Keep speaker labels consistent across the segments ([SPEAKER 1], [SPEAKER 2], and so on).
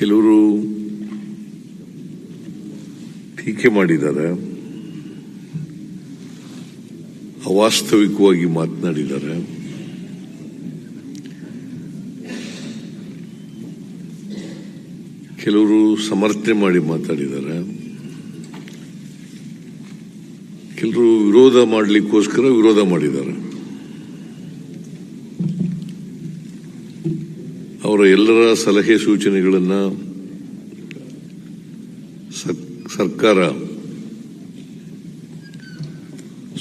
[SPEAKER 1] ಕೆಲವರು ಟೀಕೆ ಮಾಡಿದ್ದಾರೆ, ಅವಾಸ್ತವಿಕವಾಗಿ ಮಾತನಾಡಿದ್ದಾರೆ. ಕೆಲವರು ಸಮರ್ಥನೆ ಮಾಡಿ ಮಾತಾಡಿದ್ದಾರೆ. ಕೆಲವರು ವಿರೋಧ ಮಾಡಲಿಕ್ಕೋಸ್ಕರ ವಿರೋಧ ಮಾಡಿದ್ದಾರೆ. ಅವರ ಎಲ್ಲರ ಸಲಹೆ ಸೂಚನೆಗಳನ್ನು ಸರ್ಕಾರ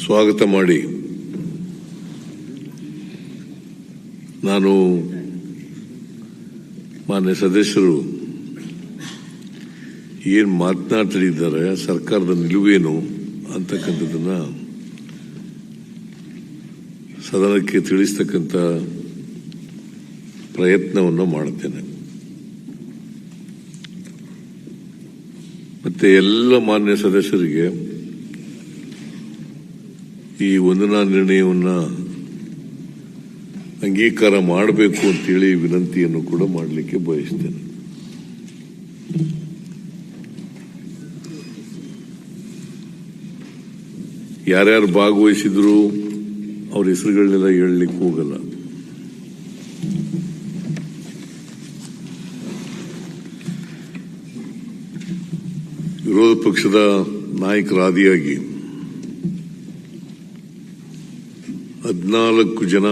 [SPEAKER 1] ಸ್ವಾಗತ ಮಾಡಿ ನಾನು ಮಾನ್ಯ ಸದಸ್ಯರು ಏನು ಮಾತನಾಡ್ತಿದ್ದಾರೆ, ಸರ್ಕಾರದ ನಿಲುವೇನು ಅಂತಕ್ಕಂಥದ್ದನ್ನ ಸದನಕ್ಕೆ ತಿಳಿಸ್ತಕ್ಕಂಥ ಪ್ರಯತ್ನವನ್ನು ಮಾಡುತ್ತೇನೆ. ಮತ್ತೆ ಎಲ್ಲ ಮಾನ್ಯ ಸದಸ್ಯರಿಗೆ ಈ ವಂದನಾ ನಿರ್ಣಯವನ್ನು ಅಂಗೀಕಾರ ಮಾಡಬೇಕು ಅಂತೇಳಿ ವಿನಂತಿಯನ್ನು ಕೂಡ ಮಾಡಲಿಕ್ಕೆ ಬಯಸ್ತೇನೆ. ಯಾರ್ಯಾರು ಭಾಗವಹಿಸಿದ್ರು ಅವ್ರ ಹೆಸರುಗಳನ್ನೆಲ್ಲ ಹೇಳಲಿಕ್ಕೆ ಹೋಗಲ್ಲ. ವಿರೋಧ ಪಕ್ಷದ ನಾಯಕರಾದಿಯಾಗಿ 14 ಜನ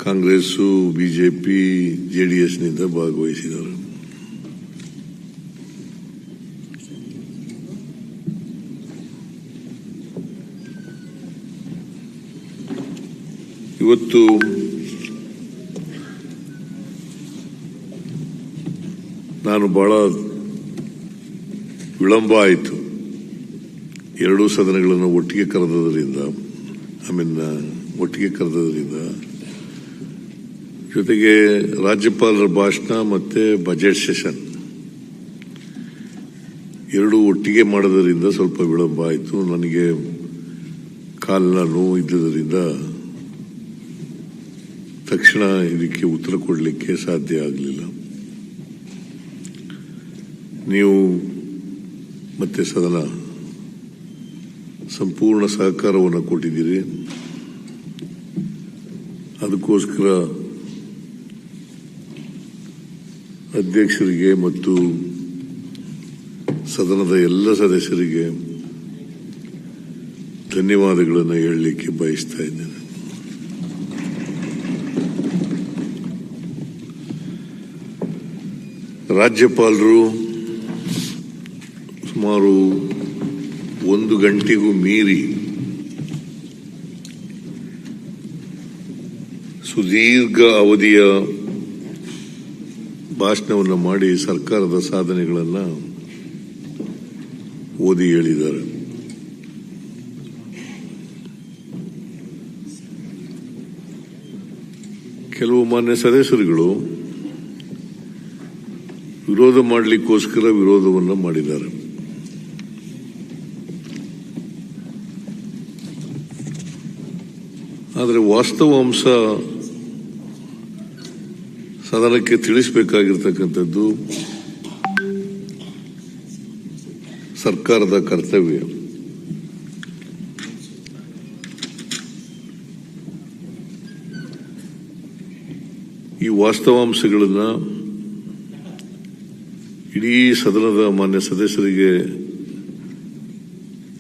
[SPEAKER 1] ಕಾಂಗ್ರೆಸ್ಸು, ಬಿಜೆಪಿ, ಜೆಡಿಎಸ್ನಿಂದ ಭಾಗವಹಿಸಿದ್ದಾರೆ. ಇವತ್ತು ನಾನು ಬಹಳ ವಿಳಂಬ ಆಯಿತು. ಎರಡೂ ಸದನಗಳನ್ನು ಒಟ್ಟಿಗೆ ಕರೆದದ್ರಿಂದ ಜೊತೆಗೆ ರಾಜ್ಯಪಾಲರ ಭಾಷಣ ಮತ್ತೆ ಬಜೆಟ್ ಸೆಷನ್ ಎರಡೂ ಒಟ್ಟಿಗೆ ಮಾಡೋದರಿಂದ ಸ್ವಲ್ಪ ವಿಳಂಬ ಆಯಿತು. ನನಗೆ ಕಾಲಿನ ನೋವು ಇದ್ದುದರಿಂದ ತಕ್ಷಣ ಇದಕ್ಕೆ ಉತ್ತರ ಕೊಡಲಿಕ್ಕೆ ಸಾಧ್ಯ ಆಗಲಿಲ್ಲ. ನೀವು ಮತ್ತೆ ಸದನ ಸಂಪೂರ್ಣ ಸಹಕಾರವನ್ನು ಕೊಟ್ಟಿದ್ದೀರಿ. ಅದಕ್ಕೋಸ್ಕರ ಅಧ್ಯಕ್ಷರಿಗೆ ಮತ್ತು ಸದನದ ಎಲ್ಲ ಸದಸ್ಯರಿಗೆ ಧನ್ಯವಾದಗಳನ್ನು ಹೇಳಲಿಕ್ಕೆ ಬಯಸ್ತಾ ಇದ್ದೇನೆ. ರಾಜ್ಯಪಾಲರು ಸುಮಾರು 1 ಗಂಟೆಗೂ ಮೀರಿ ಸುದೀರ್ಘ ಅವಧಿಯ ಭಾಷಣವನ್ನು ಮಾಡಿ ಸರ್ಕಾರದ ಸಾಧನೆಗಳನ್ನು ಓದಿ ಹೇಳಿದ್ದಾರೆ. ಕೆಲವು ಮಾನ್ಯ ಸದಸ್ಯರುಗಳು ವಿರೋಧ ಮಾಡಲಿಕ್ಕೋಸ್ಕರ ವಿರೋಧವನ್ನು ಮಾಡಿದ್ದಾರೆ. ಆದರೆ ವಾಸ್ತವಾಂಶ ಸದನಕ್ಕೆ ತಿಳಿಸಬೇಕಾಗಿರ್ತಕ್ಕಂಥದ್ದು ಸರ್ಕಾರದ ಕರ್ತವ್ಯ. ಈ ವಾಸ್ತವಾಂಶಗಳನ್ನು ಇಡೀ ಸದನದ ಮಾನ್ಯ ಸದಸ್ಯರಿಗೆ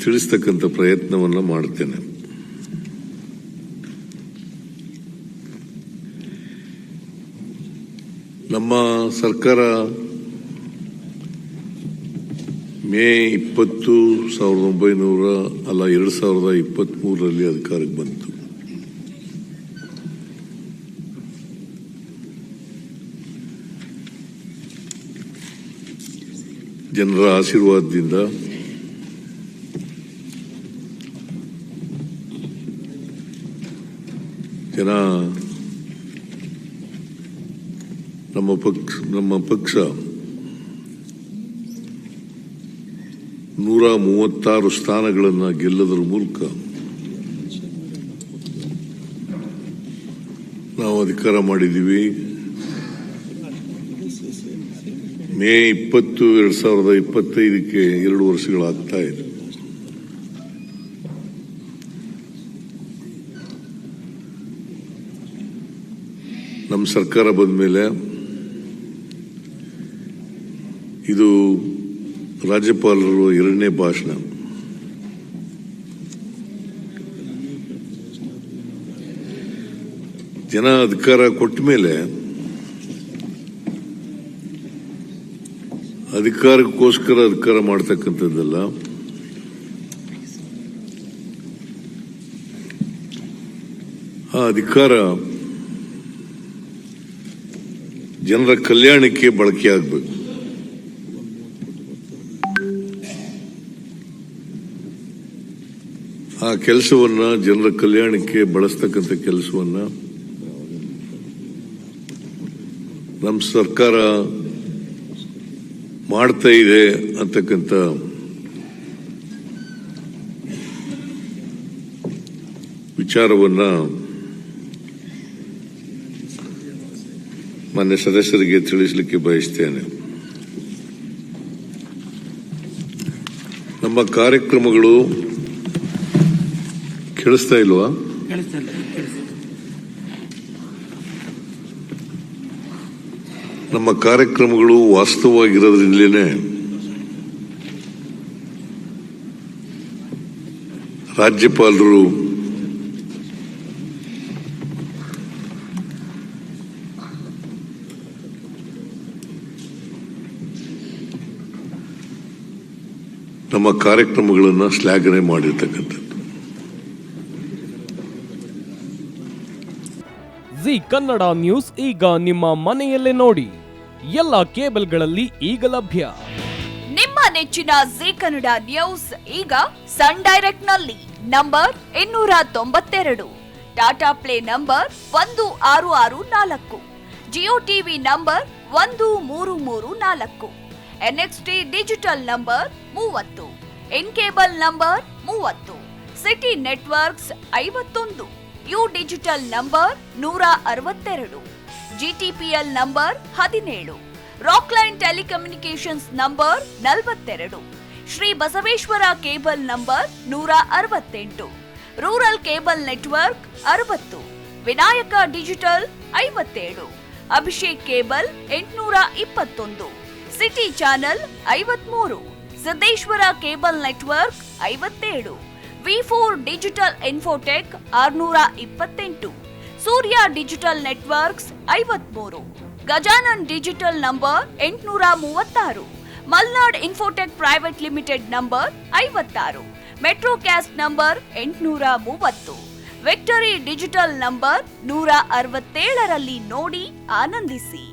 [SPEAKER 1] ತಿಳಿಸ್ತಕ್ಕಂಥ ಪ್ರಯತ್ನವನ್ನು ಮಾಡುತ್ತೇನೆ. ನಮ್ಮ ಸರ್ಕಾರ ಮೇ 20, 2023ರಲ್ಲಿ ಅಧಿಕಾರಕ್ಕೆ ಬಂತು. ಜನರ ಆಶೀರ್ವಾದದಿಂದ ಜನ ನಮ್ಮ ಪಕ್ಷ 136 ಸ್ಥಾನಗಳನ್ನು ಗೆಲ್ಲುವುದರ ಮೂಲಕ ನಾವು ಅಧಿಕಾರ ಮಾಡಿದ್ದೀವಿ. ಮೇ 20, 2025ಕ್ಕೆ 2 ವರ್ಷಗಳಾಗ್ತಾ ಇದೆ. ನಮ್ಮ ಸರ್ಕಾರ ಬಂದ ಮೇಲೆ ಇದು ರಾಜ್ಯಪಾಲರು 2ನೇ ಭಾಷಣ. ಜನ ಅಧಿಕಾರ ಕೊಟ್ಟ ಮೇಲೆ ಅಧಿಕಾರಕ್ಕೋಸ್ಕರ ಅಧಿಕಾರ ಮಾಡ್ತಕ್ಕಂಥದ್ದಲ್ಲ, ಆ ಅಧಿಕಾರ ಜನರ ಕಲ್ಯಾಣಕ್ಕೆ ಬಳಕೆಯಾಗಬೇಕು. ಆ ಕೆಲಸವನ್ನ, ಜನರ ಕಲ್ಯಾಣಕ್ಕೆ ಬಳಸ್ತಕ್ಕಂಥ ಕೆಲಸವನ್ನ ನಮ್ಮ ಸರ್ಕಾರ ಮಾಡ್ತಾ ಇದೆ ಅಂತಕ್ಕಂಥ ವಿಚಾರವನ್ನ ಮಾನ್ಯ ಸದಸ್ಯರಿಗೆ ತಿಳಿಸಲಿಕ್ಕೆ ಬಯಸ್ತೇನೆ. ನಮ್ಮ ಕಾರ್ಯಕ್ರಮಗಳು ಕೇಳಿಸ್ತಾ ಇಲ್ವಾ? ನಮ್ಮ ಕಾರ್ಯಕ್ರಮಗಳು ವಾಸ್ತವವಾಗಿರೋದ್ರಿಂದಲೇ ರಾಜ್ಯಪಾಲರು ನಮ್ಮ ಕಾರ್ಯಕ್ರಮಗಳನ್ನು ಶ್ಲಾಘನೆ ಮಾಡಿರ್ತಕ್ಕಂಥದ್ದು.
[SPEAKER 2] ಜಿ ಕನ್ನಡ ನ್ಯೂಸ್ ಈಗ ನಿಮ್ಮ ಮನೆಯಲ್ಲೇ ನೋಡಿ. ಎಲ್ಲ ಕೇಬಲ್ಗಳಲ್ಲಿ ಈಗ ಲಭ್ಯ.
[SPEAKER 3] ನಿಮ್ಮ ನೆಚ್ಚಿನ ಜಿ ಕನ್ನಡ ನ್ಯೂಸ್ ಈಗ ಸನ್ ಡೈರೆಕ್ಟ್ ನಲ್ಲಿ number 292, Tata play number 1664, Jio TV number 1334, NXT digital number 30, in cable number 30, city networks 51, U digital number 162, GTPL number 17, Rockline telecommunications number 42, Shri Basaveshwara cable number 168, rural cable network 60, Vinayaka digital 57, Abhishek cable 821, city channel 53, Siddeshwara cable network 57, V4 digital Infotech 628, Surya digital networks 53, Gajanan digital number 836, Malnad infotech private limited number 56, Metrocast number 830, victory digital number 167ರಲ್ಲಿ ನೋಡಿ ಆನಂದಿಸಿ.